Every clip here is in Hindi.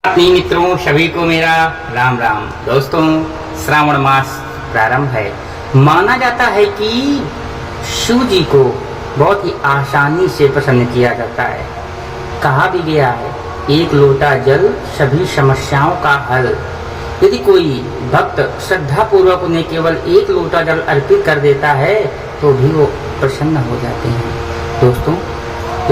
अपनी मित्रों सभी को मेरा राम राम। दोस्तों, श्रावण मास प्रारंभ है। माना जाता है कि शिव जी को बहुत ही आसानी से प्रसन्न किया जाता है। कहा भी गया है, एक लोटा जल सभी समस्याओं का हल। यदि कोई भक्त श्रद्धा पूर्वक उन्हें केवल एक लोटा जल अर्पित कर देता है तो भी वो प्रसन्न हो जाते हैं। दोस्तों,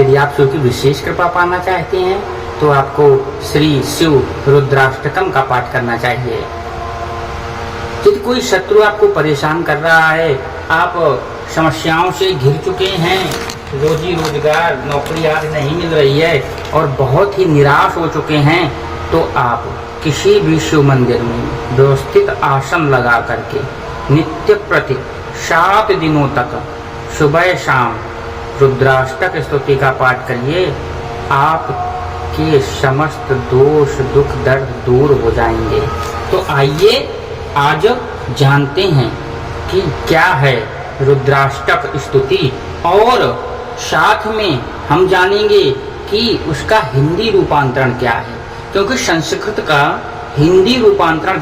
यदि आप शिव की विशेष कृपा पाना चाहते हैं तो आपको श्री शिव रुद्राष्टकम का पाठ करना चाहिए। यदि कोई शत्रु आपको परेशान कर रहा है, आप समस्याओं से घिर चुके हैं, रोजी रोजगार नौकरी आदि नहीं मिल रही है और बहुत ही निराश हो चुके हैं, तो आप किसी भी शिव मंदिर में व्यवस्थित आसन लगा करके नित्य प्रति 7 दिनों तक सुबह शाम रुद्राष्टक स्तुति का पाठ करिए। आप के समस्त दोष दुख दर्द दूर हो जाएंगे। तो आइए आज जानते हैं कि क्या है रुद्राष्टक स्तुति, और साथ में हम जानेंगे कि उसका हिंदी रूपांतरण क्या है, क्योंकि संस्कृत का हिंदी रूपांतरण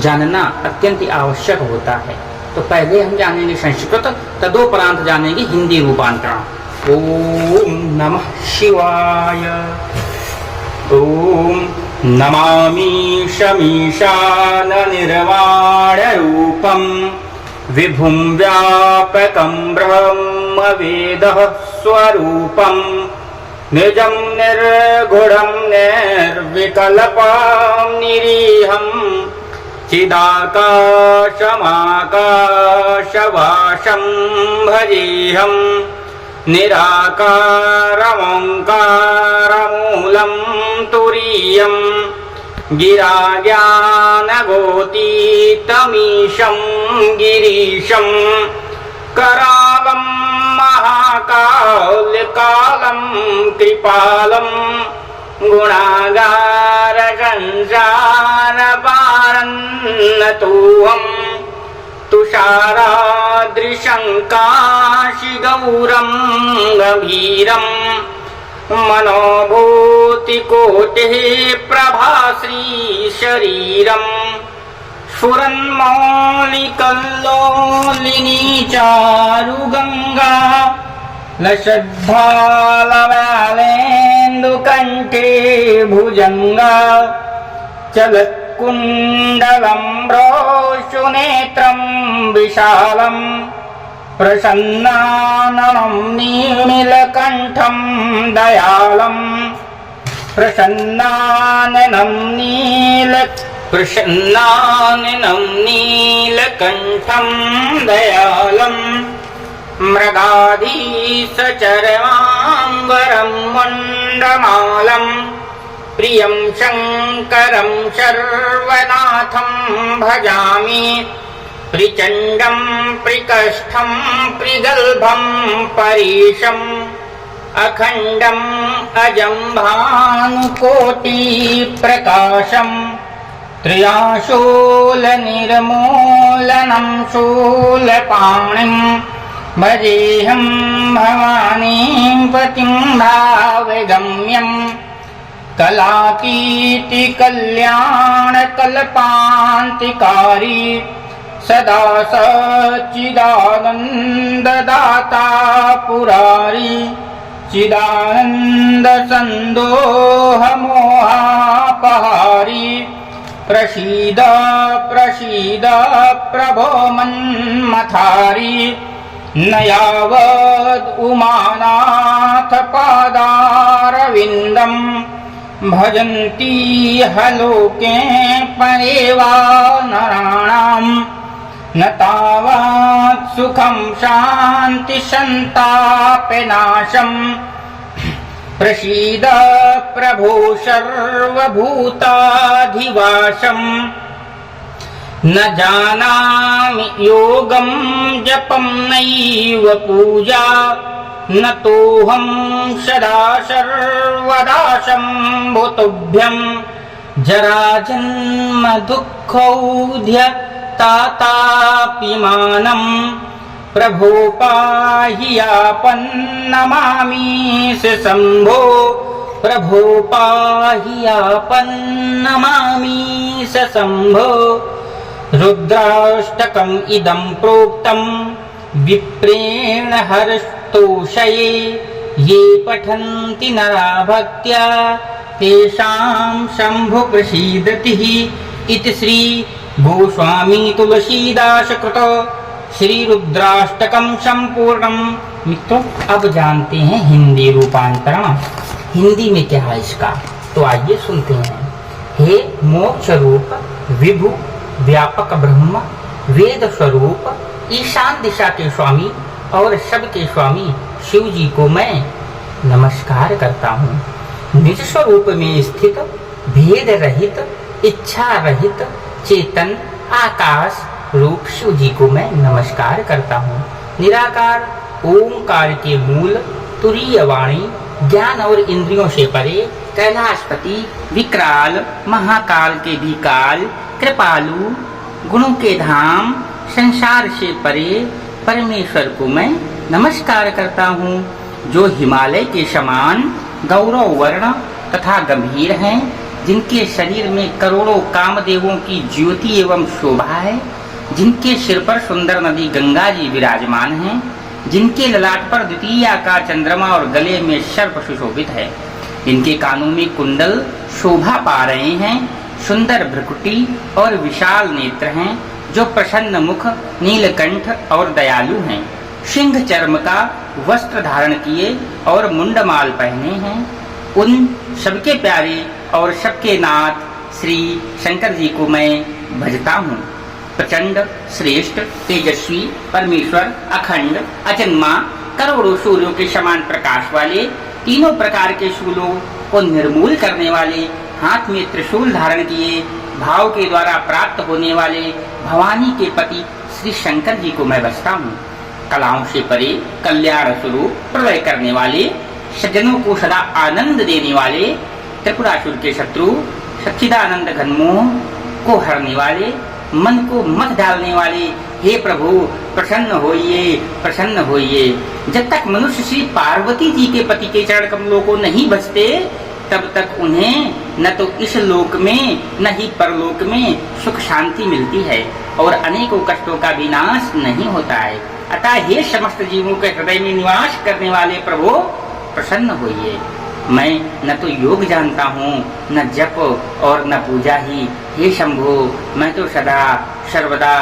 जानना अत्यंत आवश्यक होता है। तो पहले हम जानेंगे संस्कृत, तदोपरांत जानेंगे हिंदी रूपांतरण। ओम नमः शिवाय। ओम नमामि शमीशान निर्वाण रूपम विभुं व्यापकं ब्रह्म वेदः स्वरूपं निजं निर्गुणं निर्विकल्पं निरीहं चिदाकाशमाकाशवासं भजेऽहम् निराकारमोङ्कारमूलं तुरीयं गिराज्ञानगोतीतमीशं गिरीशं करालं महाकालकालं कृपालं गुणागारसंसारपारन्नतोऽहम् तुषाराद्रिशङ्काशिगौरं गभीरं मनोभूतिकोटिः प्रभाश्रीशरीरं स्फुरन्मौलिकल्लोलिनी चारुगङ्गा लसद्भालवालेन्दुकण्ठे भुजङ्गा चलत्कुण्डलं ब्रोषुनेत्रं विशालं प्रसन्नाननं नीलकण्ठं दयालं प्रसन्नाननं नीलकण्ठं दयालं मृगाधीशचरमाम्बरं मण्डमालं प्रियं शङ्करं सर्वनाथं भजामि प्रचण्डं प्रकष्ठं प्रगल्भं परेशम् अखण्डम् अजं भानुकोटिप्रकाशं त्रियाशूलनिर्मूलनं शूलपाणिं भजेऽहं भवानीं पतिं भावगम्यम् कलातीतिकल्याणकल्पान्तिकारी सदा सच्चिदानन्ददाता पुरारी चिदानन्दसन्दोहमोहापहारी प्रसीद प्रसीद प्रभो मन्मथारी न यावद् उमानाथ पादारविन्दम् भजन्ति हलोके परे वा नराणाम् न तावत् सुखं शान्ति सन्तापनाशम् प्रसीद प्रभो सर्वभूताधिवासम् न जानामि योगं जपं नैव पूजा न तोऽहं सदा सर्वदा शम्भुतुभ्यं जराजन्म दुःखौध्य तातापिमानम् प्रभो पाहि यापन्नमामि शम्भो प्रभो पाहि आपन्नमामि सशम्भो रुद्राष्टकम् इदं प्रोक्तं विप्रेण हर्षतोषये ये पठन्ति नरा भक्त्या तेषां शम्भु प्रसीदतिः इति श्री गोस्वामी तुलसीदास कृत श्री रुद्राष्टकम संपूर्णम। मित्रों, अब जानते हैं हिंदी रूपांतरण। हिंदी में क्या है इसका, तो आइए सुनते हैं। हे मोक्ष रूप विभु व्यापक ब्रह्म वेद स्वरूप ईशान दिशा के स्वामी और सबके स्वामी शिव जी को मैं नमस्कार करता हूँ। निज स्वरूप में स्थित भेद रहित इच्छा रहित चेतन आकाश रूप शिव जी को मैं नमस्कार करता हूँ। निराकार ओंकार के मूल तुरीय वाणी ज्ञान और इंद्रियों से परे कैलाशपति विकराल महाकाल के भी काल कृपालु गुणों के धाम संसार से परे परमेश्वर को मैं नमस्कार करता हूँ, जो हिमालय के समान गौरव वर्ण तथा गंभीर हैं, जिनके शरीर में करोड़ों कामदेवों की ज्योति एवं शोभा है, जिनके सिर पर सुंदर नदी गंगा जी विराजमान हैं, जिनके ललाट पर द्वितीय आकार चंद्रमा और गले में सर्प सुशोभित है, जिनके कानों में कुंडल शोभा पा रहे हैं, सुंदर भ्रुकुटी और विशाल नेत्र हैं, जो प्रसन्न मुख नीलकंठ और दयालु हैं, सिंह चर्म का वस्त्र धारण किए और मुंडमाल पहने हैं, उन सबके प्यारे और सबके नाथ श्री शंकर जी को मैं भजता हूँ। प्रचंड श्रेष्ठ तेजस्वी परमेश्वर अखंड अजन्मा करोड़ों सूर्यों के समान प्रकाश वाले तीनों प्रकार के शूलों को निर्मूल करने वाले हाथ में त्रिशूल धारण किए भाव के द्वारा प्राप्त होने वाले भवानी के पति श्री शंकर जी को मैं बसता हूँ। कलाओं से परे कल्याण स्वरूप प्रलय करने वाले सज्जनों को सदा आनंद देने वाले त्रिपुरासुर के शत्रु सच्चिदानंद घनमोह को हरने वाले मन को मत डालने वाले हे प्रभु प्रसन्न होइए। जब तक मनुष्य श्री पार्वती जी के पति के चरण कमलों को नहीं बचते तब तक उन्हें न तो इस लोक में न ही परलोक में सुख शांति मिलती है और अनेकों कष्टों का विनाश नहीं होता है। अतः हे समस्त जीवों के हृदय में निवास करने वाले प्रभु प्रसन्न होइए। मैं न तो योग जानता हूँ न जप और न पूजा ही। हे शंभो, मैं तो सदा सर्वदा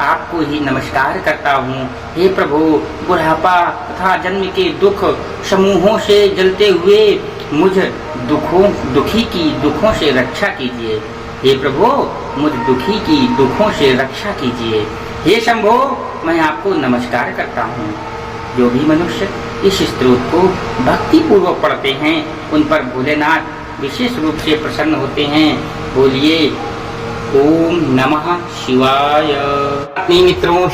आपको ही नमस्कार करता हूँ। हे प्रभु, बुढ़ापा तथा जन्म के दुख समूहों से जलते हुए मुझ दुखी की दुखों से रक्षा कीजिए। हे प्रभु, मुझ दुखी की दुखों से रक्षा कीजिए। हे शंभो, मैं आपको नमस्कार करता हूँ। जो भी मनुष्य इस स्तोत्र को भक्ति पूर्वक पढ़ते हैं उन पर भोलेनाथ विशेष रूप से प्रसन्न होते हैं। बोलिए ओम नमः शिवाय। अपने मित्रों